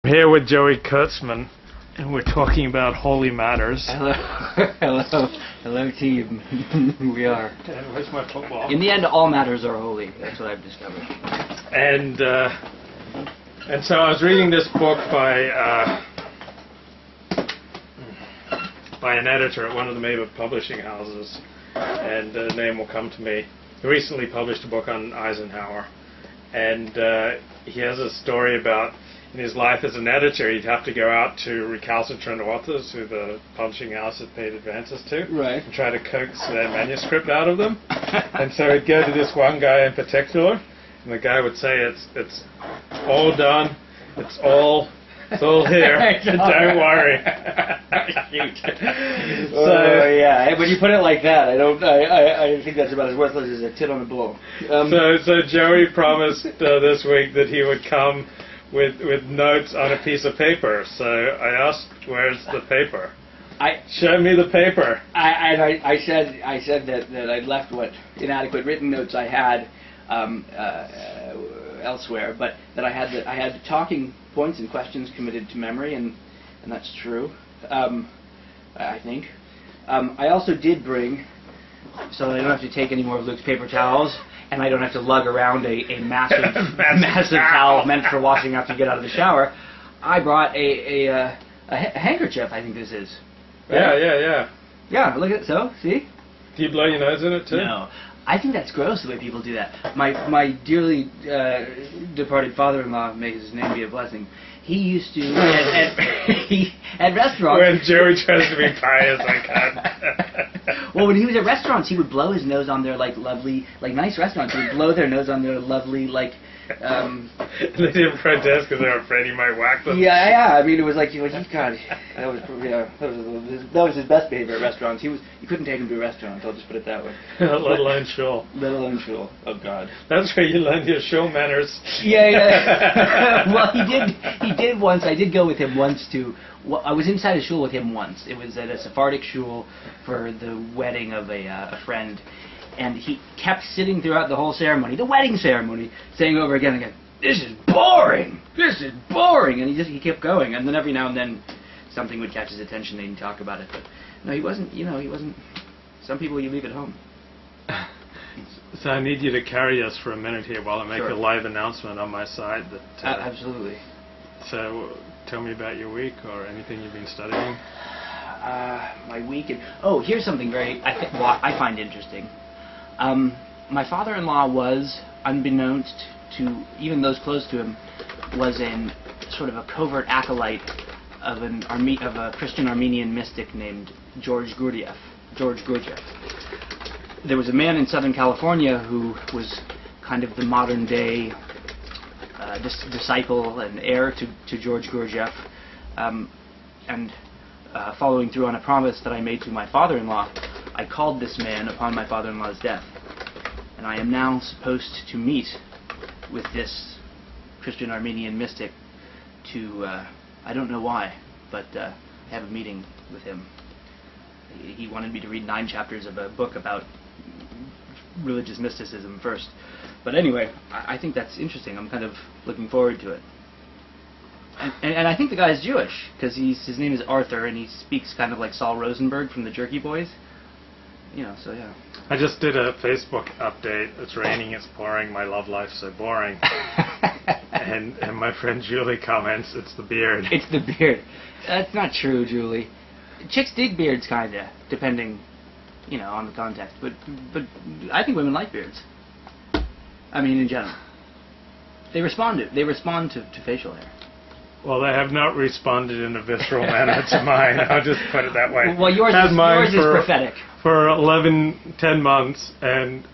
I'm here with Joey Kurtzman, and we're talking about holy matters. Hello, hello, team. We are. And where's my football? In the end, all matters are holy. That's what I've discovered. And so I was reading this book by an editor at one of the major publishing houses, and the name will come to me. He recently published a book on Eisenhower, and he has a story about, in his life as an editor, he'd have to go out to recalcitrant authors who the publishing house had paid advances to, right, and try to coax their manuscript out of them. And so he'd go to this one guy in particular, and the guy would say, "It's all done. It's all here. Don't worry." So yeah, when you put it like that, I think that's about as worthless as a tit on a bull. So Joey promised this week that he would come with notes on a piece of paper. So I asked, "Where's the paper?" Show me the paper. I said that I'd left what inadequate written notes I had elsewhere, but that I had talking points and questions committed to memory, and that's true. I think. I also did bring, so that I don't have to take any more of Luke's paper towels, and I don't have to lug around a massive towel meant for washing after you get out of the shower. I brought a handkerchief. I think this is. Right? Yeah. Yeah. Look at it. So see. Do you blow your nose in it too? No. I think that's gross the way people do that. My dearly departed father-in-law, may his name be a blessing, he used to at restaurants. When Joey tries to be pious, I can't. Well, when he was at restaurants, he would blow his nose on their lovely, nice restaurants. He would blow their nose on their lovely, They didn't protest because they were afraid he might whack them. Yeah. I mean, it was like, God, that was his best behavior at restaurants. You couldn't take him to a restaurant. I'll just put it that way. Let alone shul. Let alone shul. Oh God. That's where you learn your shul manners. Yeah. Well, he did once. I did go with him once to. Well, I was inside a shul with him once. It was at a Sephardic shul for the wedding of a friend. And he kept sitting throughout the whole ceremony, the wedding ceremony, saying over again and again, "This is boring! This is boring!" And he kept going. And then every now and then something would catch his attention and he'd talk about it. But no, he wasn't, he wasn't. Some people you leave at home. So I need you to carry us for a minute here while I make Sure. a live announcement on my side. Absolutely. So tell me about your week or anything you've been studying. My week here's something I find interesting. My father-in-law was, unbeknownst to even those close to him, was in sort of a covert acolyte of a Christian Armenian mystic named George Gurdjieff. There was a man in Southern California who was kind of the modern-day disciple and heir to George Gurdjieff, and following through on a promise that I made to my father-in-law, I called this man upon my father-in-law's death. And I am now supposed to meet with this Christian Armenian mystic to, I don't know why, but have a meeting with him. He wanted me to read 9 chapters of a book about religious mysticism first. But anyway, I think that's interesting. I'm kind of looking forward to it. And I think the guy is Jewish, because his name is Arthur, and he speaks kind of like Saul Rosenberg from the Jerky Boys. So yeah. I just did a Facebook update. It's raining, it's pouring, my love life's so boring. and my friend Julie comments, "It's the beard." It's the beard. That's not true, Julie. Chicks dig beards, kinda, depending, on the context. But I think women like beards. I mean, in general. They respond to facial hair. Well, they have not responded in a visceral manner to mine. I'll just put it that way. Well, yours is prophetic. For 10 months, and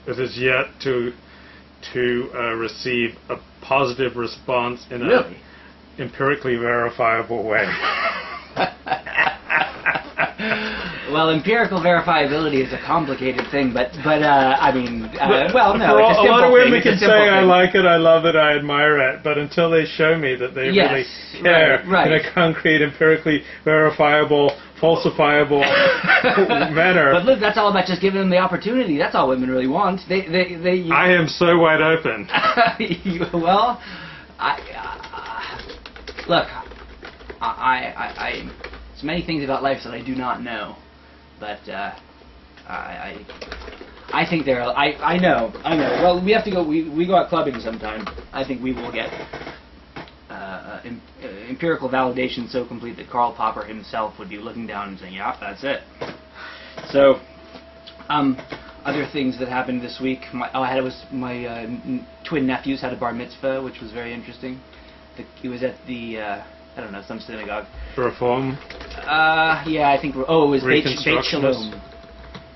it is yet to receive a positive response in Really? a empirically verifiable way. Well, empirical verifiability is a complicated thing, but I mean, no. For a lot of women can say, "I like it, I love it, I admire it," but until they show me that they really care in a concrete, empirically verifiable, falsifiable manner. But look, that's all about just giving them the opportunity. That's all women really want. I am so wide open. Well, look, I there's many things about life that I do not know, but I think there are. I know. Well, we have to go. We go out clubbing sometime. I think we will get empirical validation so complete that Karl Popper himself would be looking down and saying, "Yeah, that's it." So, other things that happened this week. My twin nephews had a bar mitzvah, which was very interesting. He was at the I don't know, some synagogue. Reform. Yeah, I think. Oh, it was Beit Shalom.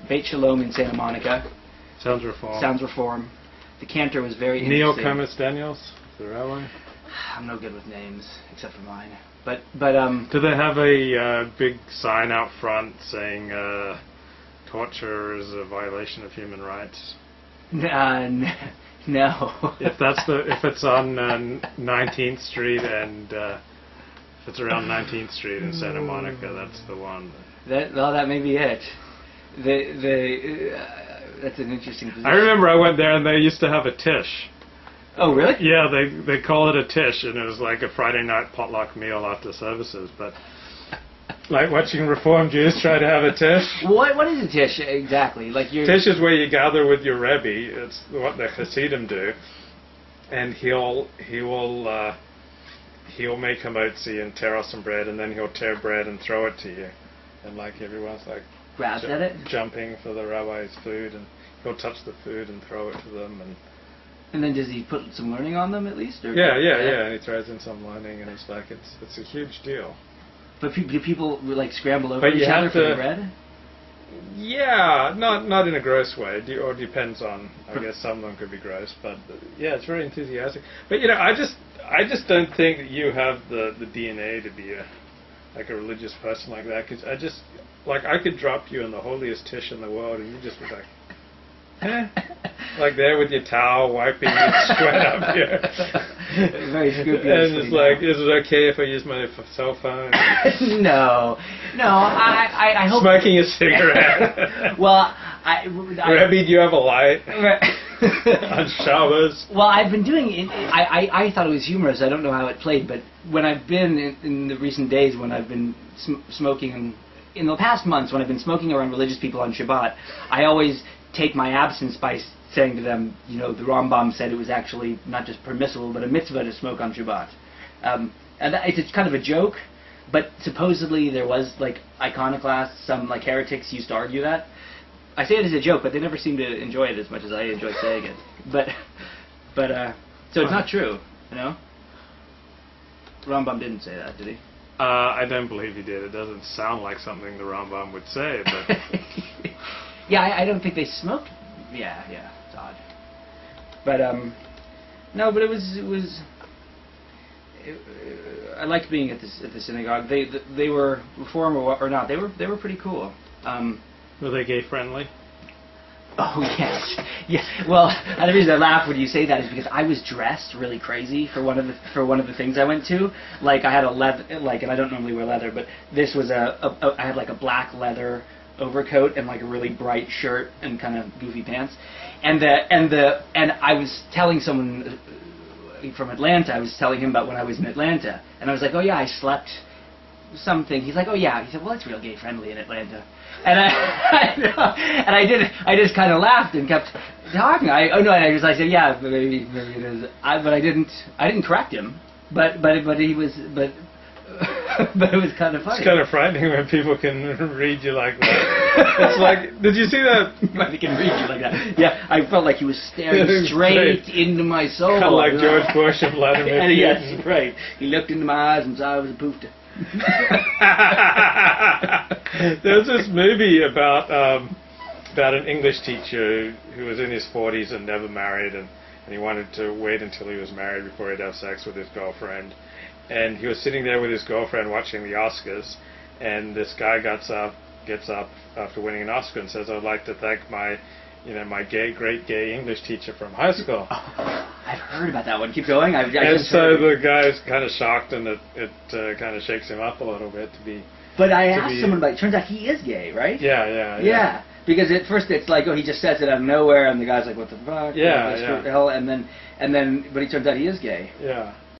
Beit Shalom in Santa Monica. Sounds reform. Sounds reform. The cantor was very interesting. Neil Cummins Daniels, the rabbi. I'm no good with names, except for mine. But do they have a big sign out front saying torture is a violation of human rights? No. If it's on 19th Street and if it's around 19th Street in Santa Monica, that's the one. That may be it. That's an interesting position. I remember I went there and they used to have a tish. Oh, really? Yeah, they call it a tish, and it was like a Friday night potluck meal after services. But like watching Reform Jews try to have a tish. What is a tish exactly? Like tish is where you gather with your Rebbe. It's what the Hasidim do, and he'll make hamotzi and tear off some bread, and then he'll tear bread and throw it to you, and like everyone's like grabs at it, jumping for the rabbi's food, and he'll touch the food and throw it to them, and then does he put some learning on them at least? Or yeah, and he throws in some learning, and it's like it's a huge deal. But do people like scramble over each other for the bread? Yeah, not in a gross way, or depends on. I guess some of them could be gross, but yeah, it's very enthusiastic. But I just don't think that you have the DNA to be a religious person like that, because I could drop you in the holiest tish in the world, and you just be like, eh? Like there with your towel, wiping your sweat up here. Very scrupulous. And it's like, is it okay if I use my cell phone? No, I hope... Smoking a cigarette. Well, Rebbe, do you have a light? On Shabbos? Well, I've been doing it. I thought it was humorous. I don't know how it played, but when I've been in the recent days when I've been smoking, in the past months when I've been smoking around religious people on Shabbat, I always take my absence by saying to them, the Rambam said it was actually not just permissible, but a mitzvah to smoke on Shabbat. And it's kind of a joke, but supposedly there was, like, iconoclasts, some, like, heretics used to argue that. I say it as a joke, but they never seem to enjoy it as much as I enjoy saying it. But so it's not true, Rambam didn't say that, did he? I don't believe he did. It doesn't sound like something the Rambam would say, but... Yeah, I don't think they smoked. Yeah, it's odd. But no, but it was. I liked being at the synagogue. They were Reform or not. They were pretty cool. Were they gay friendly? Oh yes, yeah. Well, and the reason I laugh when you say that is because I was dressed really crazy for one of the things I went to. Like I had a leather, and I don't normally wear leather, but this was I had like a black leather overcoat and like a really bright shirt and kind of goofy pants, and I was telling someone from Atlanta. I was telling him about when I was in Atlanta, and I was like, oh yeah, I slept something. He's like, oh yeah. He said, well, it's real gay friendly in Atlanta, and I just kind of laughed and kept talking. I said yeah, maybe it is. But I didn't correct him. But he was but it was kind of funny. It's kind of frightening when people can read you like that. It's like, did you see that? They can read you like that. Yeah, I felt like he was staring straight into my soul. Kind of like George Bush and Vladimir Putin. Yes, right. He looked into my eyes and saw I was a poofta. There's this movie about an English teacher who was in his 40s and never married, and he wanted to wait until he was married before he'd have sex with his girlfriend. And he was sitting there with his girlfriend watching the Oscars, and this guy gets up after winning an Oscar and says, "I'd like to thank my great gay English teacher from high school." Oh, I've heard about that one. Keep going. And so the guy's kind of shocked, and it kind of shakes him up a little bit to be. But I asked someone about it. It turns out he is gay, right? Yeah. Because at first it's like, oh, he just says it out of nowhere, and the guy's like, what the fuck? Yeah. Hell, and then, but he turns out he is gay. Yeah.